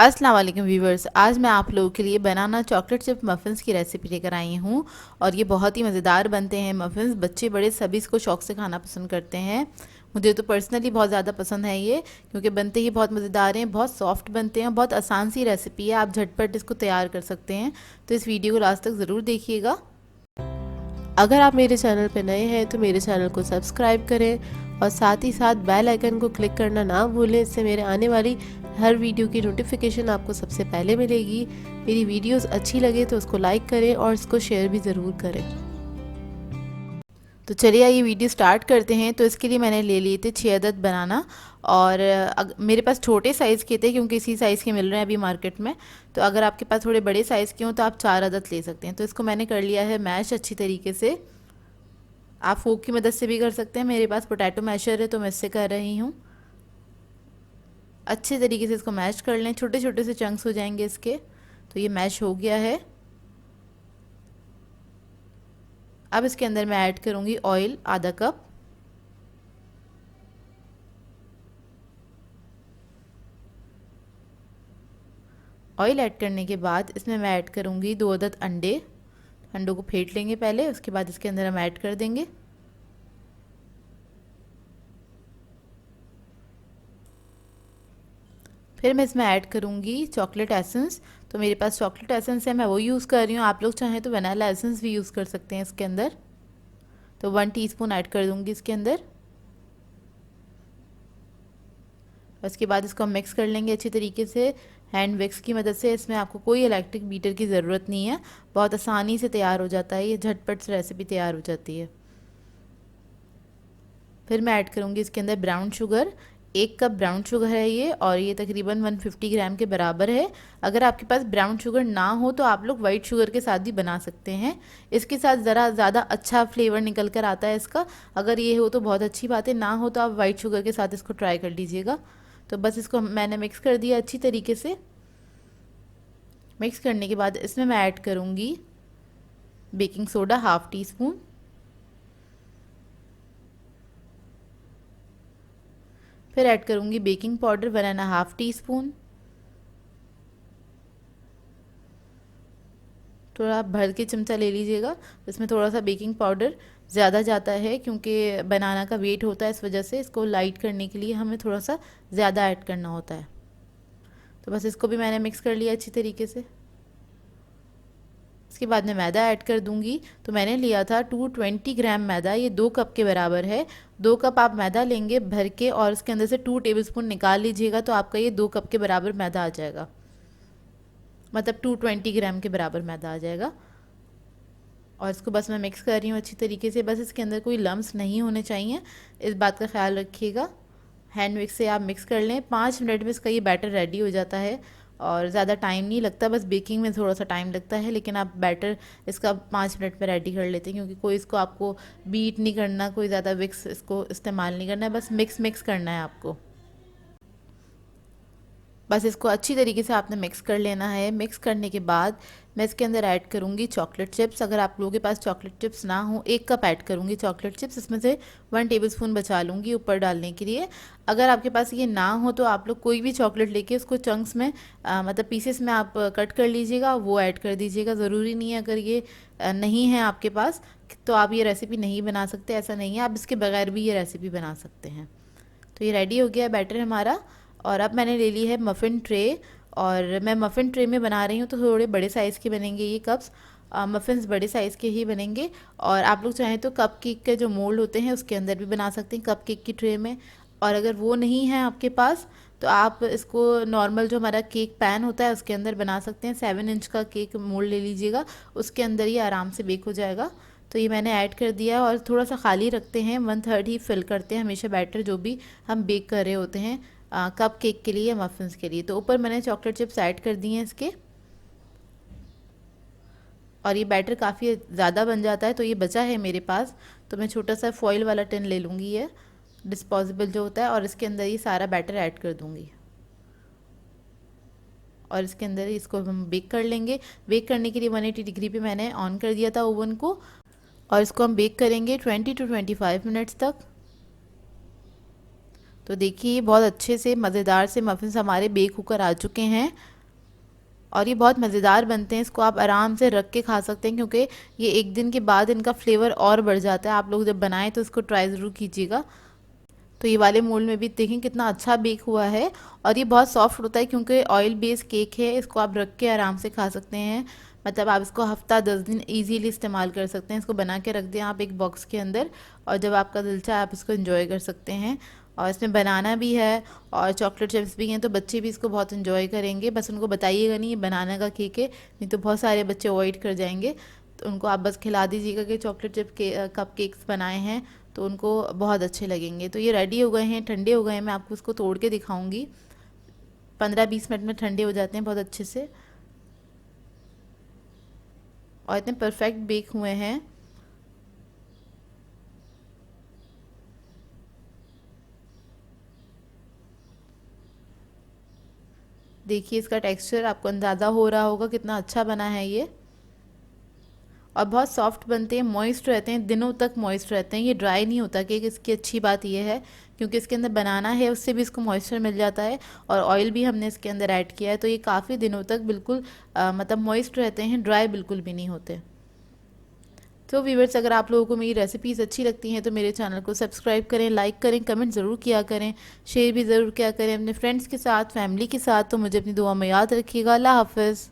अस्सलाम वालेकुम व्यूवर्स, आज मैं आप लोगों के लिए बनाना चॉकलेट चिप मफ़िन्स की रेसिपी लेकर आई हूँ। और ये बहुत ही मज़ेदार बनते हैं मफ़िन्स। बच्चे बड़े सभी इसको शौक़ से खाना पसंद करते हैं। मुझे तो पर्सनली बहुत ज़्यादा पसंद है ये, क्योंकि बनते ही बहुत मज़ेदार हैं, बहुत सॉफ्ट बनते हैं, बहुत आसान सी रेसिपी है, आप झटपट इसको तैयार कर सकते हैं। तो इस वीडियो को लास्ट तक ज़रूर देखिएगा। अगर आप मेरे चैनल पर नए हैं तो मेरे चैनल को सब्सक्राइब करें और साथ ही साथ बेल आइकन को क्लिक करना ना भूलें। इससे मेरे आने वाली हर वीडियो की नोटिफिकेशन आपको सबसे पहले मिलेगी। मेरी वीडियोस अच्छी लगे तो उसको लाइक करें और इसको शेयर भी ज़रूर करें। तो चलिए ये वीडियो स्टार्ट करते हैं। तो इसके लिए मैंने ले लिए थे 6 अदद बनाना, और मेरे पास छोटे साइज़ के थे क्योंकि इसी साइज़ के मिल रहे हैं अभी मार्केट में। तो अगर आपके पास थोड़े बड़े साइज़ के हों तो आप 4 अदद ले सकते हैं। तो इसको मैंने कर लिया है मैश अच्छी तरीके से। आप फोक की मदद से भी कर सकते हैं, मेरे पास पोटैटो मैशर है तो मैं इससे कर रही हूँ। अच्छे तरीके से इसको मैश कर लें, छोटे छोटे से चंक्स हो जाएंगे इसके। तो ये मैश हो गया है। अब इसके अंदर मैं ऐड करूँगी ऑयल आधा कप। ऑयल ऐड करने के बाद इसमें मैं ऐड करूँगी 2 अदद अंडे। अंडों को फेंट लेंगे पहले, उसके बाद इसके अंदर हम ऐड कर देंगे। फिर मैं इसमें ऐड करूँगी चॉकलेट एसेंस। तो मेरे पास चॉकलेट एसेंस है, मैं वो यूज़ कर रही हूँ। आप लोग चाहें तो वनीला एसेंस भी यूज़ कर सकते हैं इसके अंदर। तो 1 टीस्पून ऐड कर दूँगी इसके अंदर। उसके बाद इसको हम मिक्स कर लेंगे अच्छी तरीके से हैंड विक्स की मदद से। इसमें आपको कोई इलेक्ट्रिक बीटर की ज़रूरत नहीं है, बहुत आसानी से तैयार हो जाता है, ये झटपट से रेसिपी तैयार हो जाती है। फिर मैं ऐड करूँगी इसके अंदर brown sugar. 1 cup brown sugar है ये, और ये तकरीबन 150 ग्राम के बराबर है। अगर आपके पास ब्राउन शुगर ना हो तो आप लोग वाइट शुगर के साथ भी बना सकते हैं। इसके साथ ज़रा ज़्यादा अच्छा फ्लेवर निकल कर आता है इसका। अगर ये हो तो बहुत अच्छी बात है, ना हो तो आप वाइट शुगर के साथ इसको ट्राई कर लीजिएगा। तो बस इसको मैंने मिक्स कर दिया अच्छी तरीके से। मिक्स करने के बाद इसमें मैं ऐड करूँगी बेकिंग सोडा ½ टीस्पून। फिर ऐड करूँगी बेकिंग पाउडर 1½ टीस्पून। थोड़ा भर के चमचा ले लीजिएगा, इसमें थोड़ा सा बेकिंग पाउडर ज़्यादा जाता है क्योंकि बनाना का वेट होता है, इस वजह से इसको लाइट करने के लिए हमें थोड़ा सा ज़्यादा ऐड करना होता है। तो बस इसको भी मैंने मिक्स कर लिया अच्छी तरीके से। इसके बाद मैं मैदा ऐड कर दूंगी। तो मैंने लिया था 220 ग्राम मैदा, ये 2 कप के बराबर है। 2 कप आप मैदा लेंगे भर के, और इसके अंदर से 2 टेबलस्पून निकाल लीजिएगा, तो आपका ये 2 कप के बराबर मैदा आ जाएगा, मतलब 220 ग्राम के बराबर मैदा आ जाएगा। और इसको बस मैं मिक्स कर रही हूँ अच्छी तरीके से। बस इसके अंदर कोई लम्स नहीं होने चाहिए, इस बात का ख्याल रखिएगा। हैंड मिक्स से आप मिक्स कर लें। 5 मिनट में इसका ये बैटर रेडी हो जाता है, और ज़्यादा टाइम नहीं लगता, बस बेकिंग में थोड़ा सा टाइम लगता है, लेकिन आप बैटर इसका 5 मिनट में रेडी कर लेते हैं, क्योंकि कोई इसको आपको बीट नहीं करना, कोई ज़्यादा विक्स इसको इस्तेमाल नहीं करना है, बस मिक्स करना है आपको। बस इसको अच्छी तरीके से आपने मिक्स कर लेना है। मिक्स करने के बाद मैं इसके अंदर ऐड करूँगी चॉकलेट चिप्स। अगर आप लोगों के पास चॉकलेट चिप्स ना हो, 1 कप ऐड करूँगी चॉकलेट चिप्स। इसमें से 1 टेबलस्पून बचा लूँगी ऊपर डालने के लिए। अगर आपके पास ये ना हो तो आप लोग कोई भी चॉकलेट लेके उसको चंक्स में मतलब पीसेस में आप कट कर लीजिएगा, वो ऐड कर दीजिएगा। ज़रूरी नहीं है, अगर ये नहीं है आपके पास तो आप ये रेसिपी नहीं बना सकते, ऐसा नहीं है, आप इसके बगैर भी ये रेसिपी बना सकते हैं। तो ये रेडी हो गया है बैटर हमारा। और अब मैंने ले ली है मफ़िन ट्रे, और मैं मफ़िन ट्रे में बना रही हूँ, तो थोड़े बड़े साइज़ के बनेंगे ये कप्स। मफ़िन्स बड़े साइज़ के ही बनेंगे। और आप लोग चाहें तो कप केक के जो मोल्ड होते हैं उसके अंदर भी बना सकते हैं, कप केक की ट्रे में। और अगर वो नहीं है आपके पास तो आप इसको नॉर्मल जो हमारा केक पैन होता है उसके अंदर बना सकते हैं। 7 इंच का केक मोल्ड ले लीजिएगा, उसके अंदर ही आराम से बेक हो जाएगा। तो ये मैंने ऐड कर दिया, और थोड़ा सा खाली रखते हैं, 1/3 ही फिल करते हैं हमेशा बैटर जो भी हम बेक कर रहे होते हैं कप केक के लिए या मफ़िन्स के लिए। तो ऊपर मैंने चॉकलेट चिप्स ऐड कर दिए हैं इसके, और ये बैटर काफ़ी ज़्यादा बन जाता है, तो ये बचा है मेरे पास, तो मैं छोटा सा फॉइल वाला टिन ले लूँगी, ये डिस्पोजेबल जो होता है, और इसके अंदर ये सारा बैटर ऐड कर दूँगी, और इसके अंदर इसको हम बेक कर लेंगे। बेक करने के लिए 180 डिग्री पे मैंने ऑन कर दिया था ओवन को, और इसको हम बेक करेंगे 20 to 25 मिनट्स तक। तो देखिए बहुत अच्छे से मज़ेदार से मफ़िन्स हमारे बेक होकर आ चुके हैं और ये बहुत मज़ेदार बनते हैं। इसको आप आराम से रख के खा सकते हैं क्योंकि ये एक दिन के बाद इनका फ्लेवर और बढ़ जाता है। आप लोग जब बनाएं तो इसको ट्राई ज़रूर कीजिएगा। तो ये वाले मोल्ड में भी देखें कितना अच्छा बेक हुआ है और ये बहुत सॉफ्ट होता है क्योंकि ऑयल बेस्ड केक है। इसको आप रख के आराम से खा सकते हैं, मतलब आप इसको हफ्ता 10 दिन इजीली इस्तेमाल कर सकते हैं। इसको बना के रख दें आप एक बॉक्स के अंदर और जब आपका दिल चाहे आप इसको एंजॉय कर सकते हैं। और इसमें बनाना भी है और चॉकलेट चिप्स भी हैं, तो बच्चे भी इसको बहुत एंजॉय करेंगे। बस उनको बताइएगा नहीं ये बनाना का केक है, नहीं तो बहुत सारे बच्चे अवॉइड कर जाएंगे। तो उनको आप बस खिला दीजिएगा कि चॉकलेट चिप के कप केक्स बनाए हैं, तो उनको बहुत अच्छे लगेंगे। तो ये रेडी हो गए हैं, ठंडे हो गए हैं। मैं आपको इसको तोड़ के दिखाऊंगी। 15-20 मिनट में ठंडे हो जाते हैं बहुत अच्छे से और इतने परफेक्ट बेक हुए हैं। देखिए इसका टेक्सचर आपको अंदाज़ा हो रहा होगा कितना अच्छा बना है ये, और बहुत सॉफ्ट बनते हैं, मॉइस्ट रहते हैं, दिनों तक मॉइस्ट रहते हैं। ये ड्राई नहीं होता केक। इसकी अच्छी बात ये है क्योंकि इसके अंदर बनाना है, उससे भी इसको मॉइस्चर मिल जाता है और ऑयल भी हमने इसके अंदर ऐड किया है, तो ये काफ़ी दिनों तक बिल्कुल मतलब मॉइस्ट रहते हैं, ड्राई बिल्कुल भी नहीं होते। तो व्यूअर्स, अगर आप लोगों को मेरी रेसिपीज़ अच्छी लगती हैं तो मेरे चैनल को सब्सक्राइब करें, लाइक करें, कमेंट ज़रूर किया करें, शेयर भी ज़रूर किया करें अपने फ्रेंड्स के साथ, फैमिली के साथ। तो मुझे अपनी दुआ में याद रखिएगा। अल्लाह हाफ़िज़।